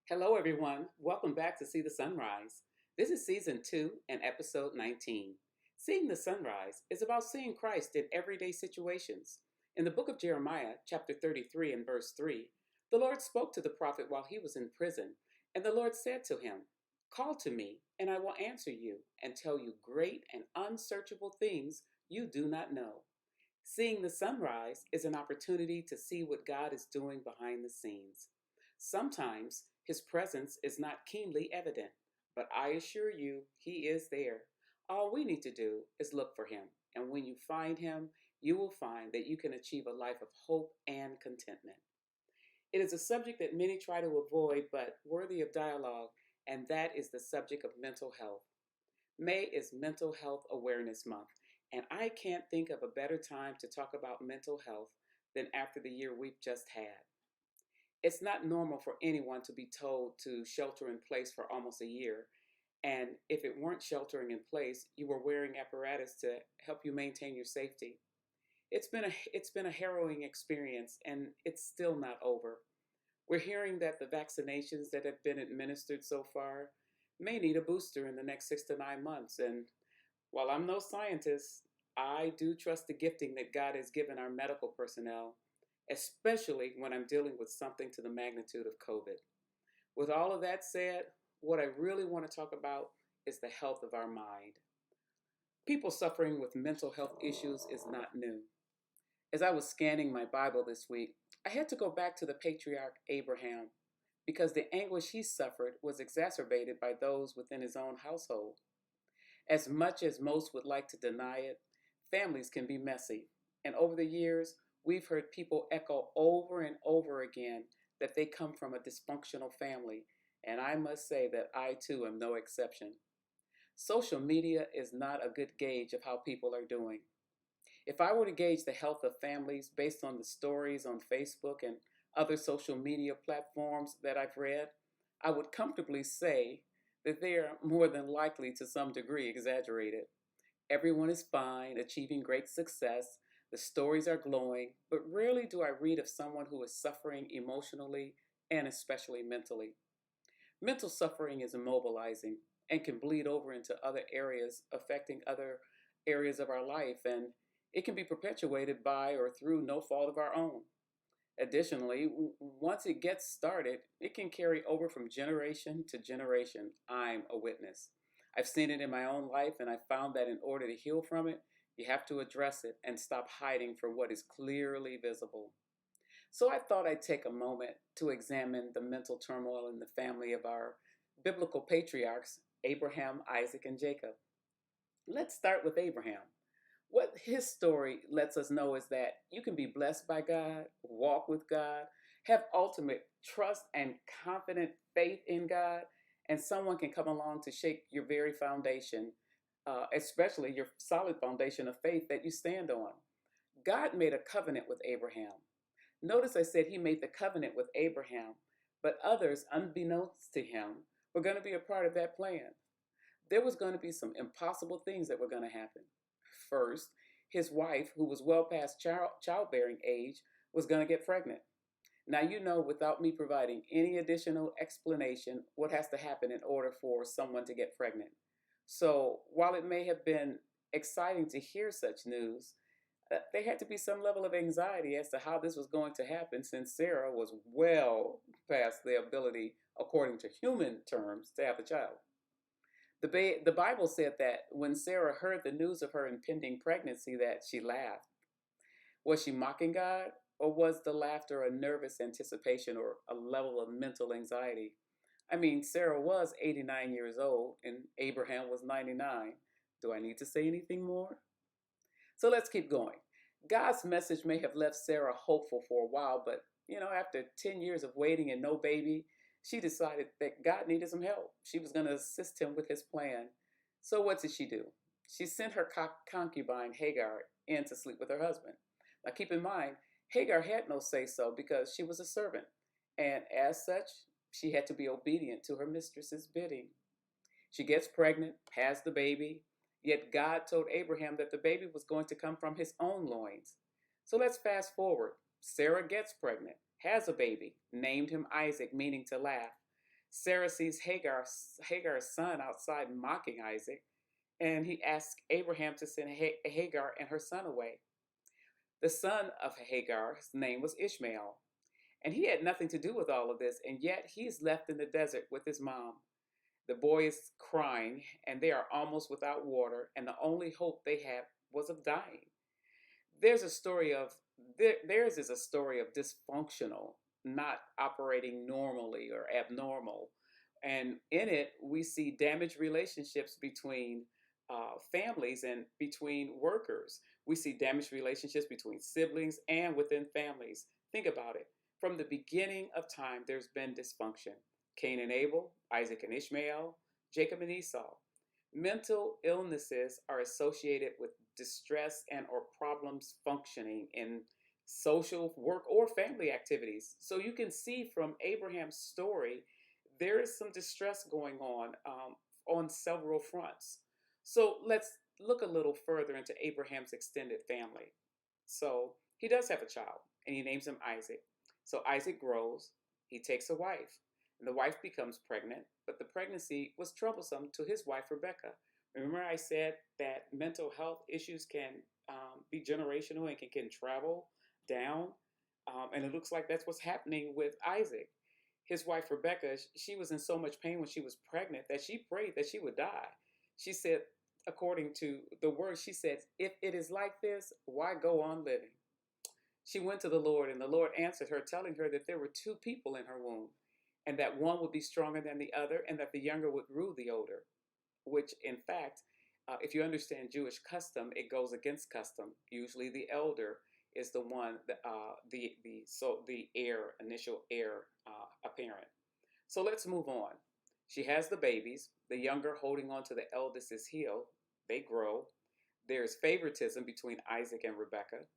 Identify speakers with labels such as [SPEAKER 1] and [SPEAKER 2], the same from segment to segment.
[SPEAKER 1] Hello, everyone. Welcome back to See the Sunrise. This is season 2 and episode 19. Seeing the sunrise is about seeing Christ in everyday situations. In the book of Jeremiah, chapter 33 and verse 3, the Lord spoke to the prophet while he was in prison, and the Lord said to him, "Call to me, and I will answer you and tell you great and unsearchable things you do not know." Seeing the sunrise is an opportunity to see what God is doing behind the scenes. Sometimes his presence is not keenly evident, but I assure you, he is there. All we need to do is look for him, and when you find him, you will find that you can achieve a life of hope and contentment. It is a subject that many try to avoid, but worthy of dialogue, and that is the subject of mental health. May is Mental Health Awareness Month, and I can't think of a better time to talk about mental health than after the year we've just had. It's not normal for anyone to be told to shelter in place for almost a year, and if it weren't sheltering in place, you were wearing apparatus to help you maintain your safety. It's been a harrowing experience, and it's still not over. We're hearing that the vaccinations that have been administered so far may need a booster in the next 6 to 9 months. And while I'm no scientist, I do trust the gifting that God has given our medical personnel, especially when I'm dealing with something to the magnitude of COVID. With all of that said, what I really want to talk about is the health of our mind. People suffering with mental health issues is not new. As I was scanning my Bible this week, I had to go back to the patriarch Abraham because the anguish he suffered was exacerbated by those within his own household. As much as most would like to deny it, families can be messy. And over the years, we've heard people echo over and over again that they come from a dysfunctional family. And I must say that I too am no exception. Social media is not a good gauge of how people are doing. If I were to gauge the health of families based on the stories on Facebook and other social media platforms that I've read, I would comfortably say that they are more than likely to some degree exaggerated. Everyone is fine, achieving great success, the stories are glowing, but rarely do I read of someone who is suffering emotionally and especially mentally. Mental suffering is immobilizing and can bleed over into other areas, affecting other areas of our life, and it can be perpetuated by or through no fault of our own. Additionally, once it gets started, it can carry over from generation to generation. I'm a witness. I've seen it in my own life, and I found that in order to heal from it, you have to address it and stop hiding from what is clearly visible. So I thought I'd take a moment to examine the mental turmoil in the family of our biblical patriarchs, Abraham, Isaac, and Jacob. Let's start with Abraham. What his story lets us know is that you can be blessed by God, walk with God, have ultimate trust and confident faith in God, and someone can come along to shake your very foundation, especially your solid foundation of faith that you stand on. God made a covenant with Abraham. Notice I said he made the covenant with Abraham, but others, unbeknownst to him, were going to be a part of that plan. There was going to be some impossible things that were going to happen. First, his wife, who was well past childbearing age, was going to get pregnant. Now, you know, without me providing any additional explanation, what has to happen in order for someone to get pregnant. So, while it may have been exciting to hear such news, there had to be some level of anxiety as to how this was going to happen since Sarah was well past the ability, according to human terms, to have a child. The Bible said that when Sarah heard the news of her impending pregnancy that she laughed. Was she mocking God, or was the laughter a nervous anticipation or a level of mental anxiety? I mean, Sarah was 89 years old and Abraham was 99. Do I need to say anything more? So let's keep going. God's message may have left Sarah hopeful for a while, but after 10 years of waiting and no baby, she decided that God needed some help. She was going to assist him with his plan. So what did she do? She sent her concubine Hagar in to sleep with her husband. Now keep in mind, Hagar had no say so because she was a servant, and as such, she had to be obedient to her mistress's bidding. She gets pregnant, has the baby, yet God told Abraham that the baby was going to come from his own loins. So let's fast forward. Sarah gets pregnant, has a baby, named him Isaac, meaning to laugh. Sarah sees Hagar's son outside mocking Isaac, and he asks Abraham to send Hagar and her son away. The son of Hagar's name was Ishmael, and he had nothing to do with all of this, and yet he's left in the desert with his mom. The boy is crying, and they are almost without water, and the only hope they have was of dying. There's a story of theirs is a story of dysfunctional, not operating normally or abnormal, and in it we see damaged relationships between families and between workers. We see damaged relationships between siblings and within families. Think about it. From the beginning of time, there's been dysfunction. Cain and Abel, Isaac and Ishmael, Jacob and Esau. Mental illnesses are associated with distress and or problems functioning in social, work, or family activities. So you can see from Abraham's story, there is some distress going on several fronts. So let's look a little further into Abraham's extended family. So he does have a child, and he names him Isaac. So Isaac grows, he takes a wife, and the wife becomes pregnant, but the pregnancy was troublesome to his wife, Rebecca. Remember, I said that mental health issues can be generational and can travel down, and it looks like that's what's happening with Isaac. His wife, Rebecca, she was in so much pain when she was pregnant that she prayed that she would die. She said, according to the word, she said, "If it is like this, why go on living?" She went to the Lord, and the Lord answered her, telling her that there were two people in her womb, and that one would be stronger than the other, and that the younger would rule the older. Which, in fact, if you understand Jewish custom, it goes against custom. Usually, the elder is the one, the heir, initial heir apparent. So let's move on. She has the babies. The younger holding on to the eldest's heel. They grow. There's favoritism between Isaac and Rebekah.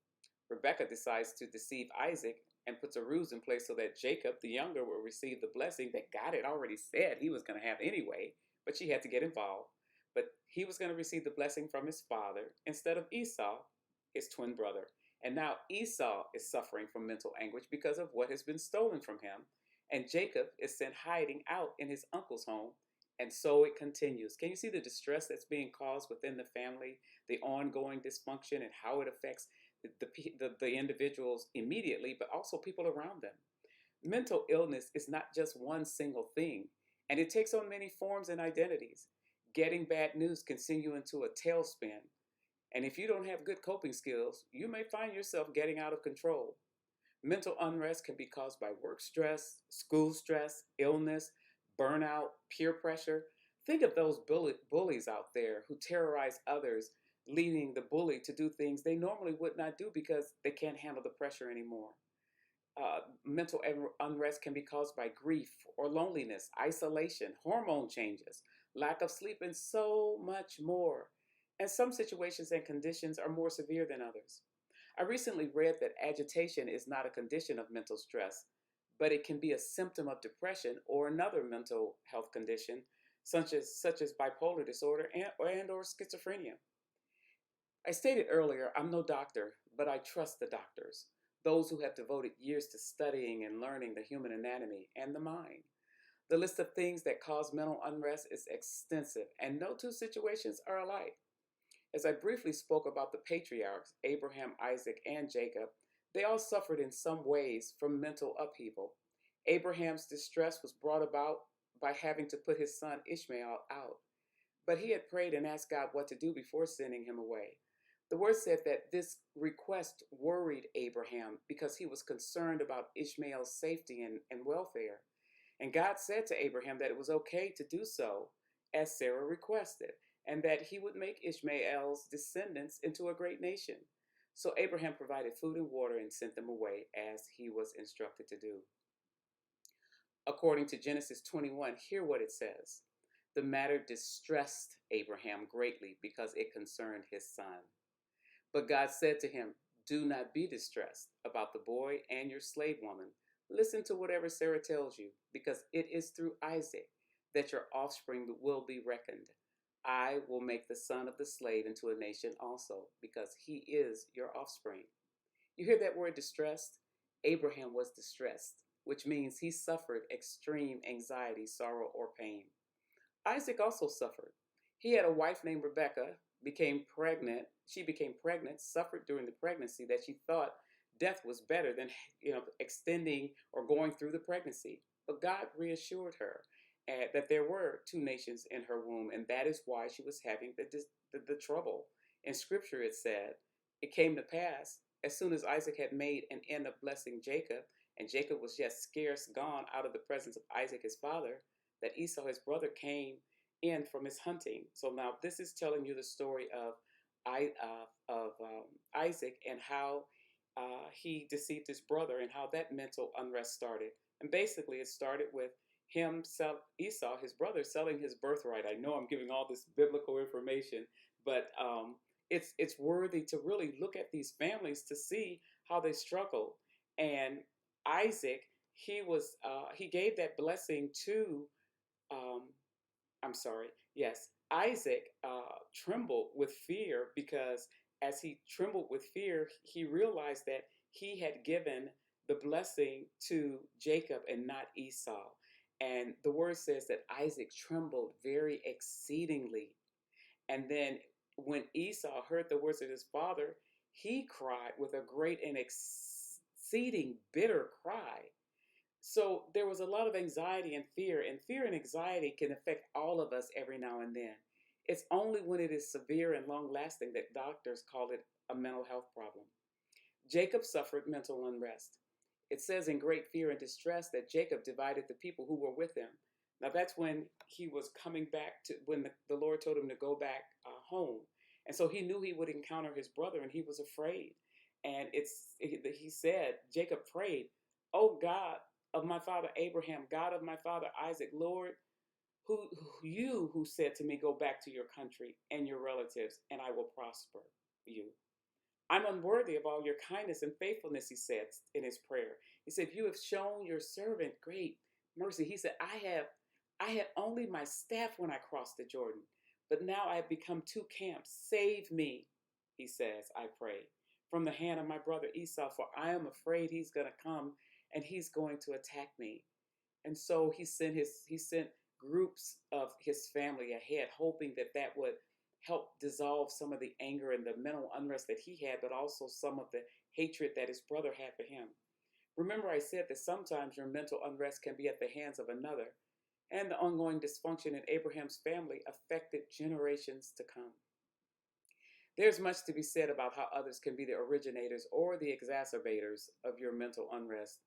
[SPEAKER 1] Rebekah decides to deceive Isaac and puts a ruse in place so that Jacob, the younger, will receive the blessing that God had already said he was going to have anyway, but she had to get involved. But he was going to receive the blessing from his father instead of Esau, his twin brother. And now Esau is suffering from mental anguish because of what has been stolen from him. And Jacob is sent hiding out in his uncle's home. And so it continues. Can you see the distress that's being caused within the family, the ongoing dysfunction, and how it affects the individuals immediately, but also people around them? Mental illness is not just one single thing, and it takes on many forms and identities. Getting bad news can send you into a tailspin, and if you don't have good coping skills, you may find yourself getting out of control. Mental unrest can be caused by work stress, school stress, illness, burnout, peer pressure. Think of those bullies out there who terrorize others, leading the bully to do things they normally would not do because they can't handle the pressure anymore. Mental unrest can be caused by grief or loneliness, isolation, hormone changes, lack of sleep, and so much more. And some situations and conditions are more severe than others. I recently read that agitation is not a condition of mental stress, but it can be a symptom of depression or another mental health condition, such as bipolar disorder and or schizophrenia. I stated earlier, I'm no doctor, but I trust the doctors, those who have devoted years to studying and learning the human anatomy and the mind. The list of things that cause mental unrest is extensive, and no two situations are alike. As I briefly spoke about the patriarchs, Abraham, Isaac, and Jacob, they all suffered in some ways from mental upheaval. Abraham's distress was brought about by having to put his son Ishmael out, but he had prayed and asked God what to do before sending him away. The word said that this request worried Abraham because he was concerned about Ishmael's safety and welfare. And God said to Abraham that it was okay to do so, as Sarah requested, and that he would make Ishmael's descendants into a great nation. So Abraham provided food and water and sent them away as he was instructed to do. According to Genesis 21, hear what it says. The matter distressed Abraham greatly because it concerned his son. But God said to him, do not be distressed about the boy and your slave woman. Listen to whatever Sarah tells you, because it is through Isaac that your offspring will be reckoned. I will make the son of the slave into a nation also, because he is your offspring. You hear that word distressed? Abraham was distressed. which means he suffered extreme anxiety, sorrow, or pain. Isaac also suffered. He had a wife named Rebecca, became pregnant. She became pregnant, suffered during the pregnancy that she thought death was better than extending or going through the pregnancy. But God reassured her that there were two nations in her womb, and that is why she was having the trouble. In Scripture, it said, it came to pass as soon as Isaac had made an end of blessing Jacob, and Jacob was yet scarce gone out of the presence of Isaac his father, that Esau his brother came in from his hunting. So now this is telling you the story of Isaac and how he deceived his brother and how that mental unrest started. And basically, it started with Esau, his brother, selling his birthright. I know I'm giving all this biblical information, but it's worthy to really look at these families to see how they struggle. And Isaac, he gave that blessing to um, I'm sorry. Yes, Isaac trembled with fear because as he trembled with fear, he realized that he had given the blessing to Jacob and not Esau. And the word says that Isaac trembled very exceedingly. And then when Esau heard the words of his father, he cried with a great and exceeding bitter cry. So there was a lot of anxiety and fear and anxiety can affect all of us every now and then. It's only when it is severe and long lasting that doctors call it a mental health problem. Jacob suffered mental unrest. It says in great fear and distress that Jacob divided the people who were with him. Now that's when he was coming back to, when the Lord told him to go back home. And so he knew he would encounter his brother and he was afraid. And he said, Jacob prayed, "Oh God of my father Abraham, God of my father Isaac, Lord, who said to me, go back to your country and your relatives, and I will prosper you. I'm unworthy of all your kindness and faithfulness," he said in his prayer. He said, "You have shown your servant great mercy." He said, I had only my staff when I crossed the Jordan, but now I have become two camps. Save me, he says, I pray, from the hand of my brother Esau, for I am afraid he's going to come and he's going to attack me. And so he sent groups of his family ahead, hoping that that would help dissolve some of the anger and the mental unrest that he had, but also some of the hatred that his brother had for him. Remember, I said that sometimes your mental unrest can be at the hands of another, and the ongoing dysfunction in Abraham's family affected generations to come. There's much to be said about how others can be the originators or the exacerbators of your mental unrest,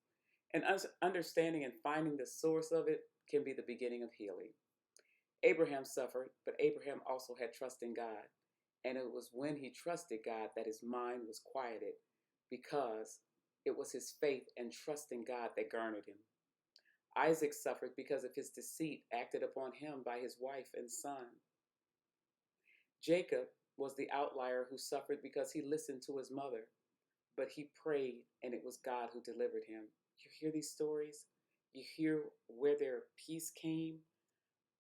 [SPEAKER 1] and understanding and finding the source of it can be the beginning of healing. Abraham suffered, but Abraham also had trust in God. And it was when he trusted God that his mind was quieted, because it was his faith and trust in God that garnered him. Isaac suffered because of his deceit acted upon him by his wife and son. Jacob was the outlier who suffered because he listened to his mother, but he prayed and it was God who delivered him. You hear these stories? You hear where their peace came?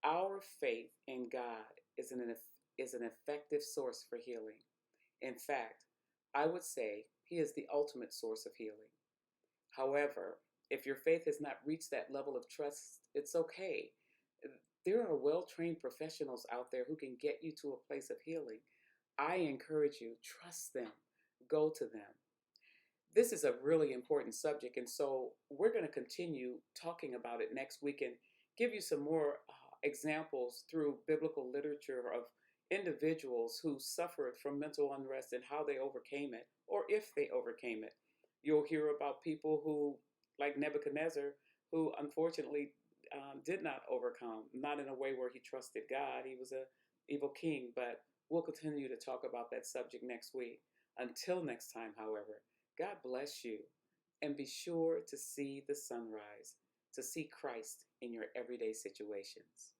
[SPEAKER 1] Our faith in God is an effective source for healing. In fact, I would say he is the ultimate source of healing. However, if your faith has not reached that level of trust, it's okay. There are well-trained professionals out there who can get you to a place of healing. I encourage you, trust them, go to them. This is a really important subject, and so we're going to continue talking about it next week and give you some more examples through biblical literature of individuals who suffered from mental unrest and how they overcame it, or if they overcame it. You'll hear about people who, like Nebuchadnezzar, who unfortunately did not overcome, not in a way where he trusted God. He was an evil king, but we'll continue to talk about that subject next week. Until next time, however, God bless you, and be sure to see the sunrise, to see Christ in your everyday situations.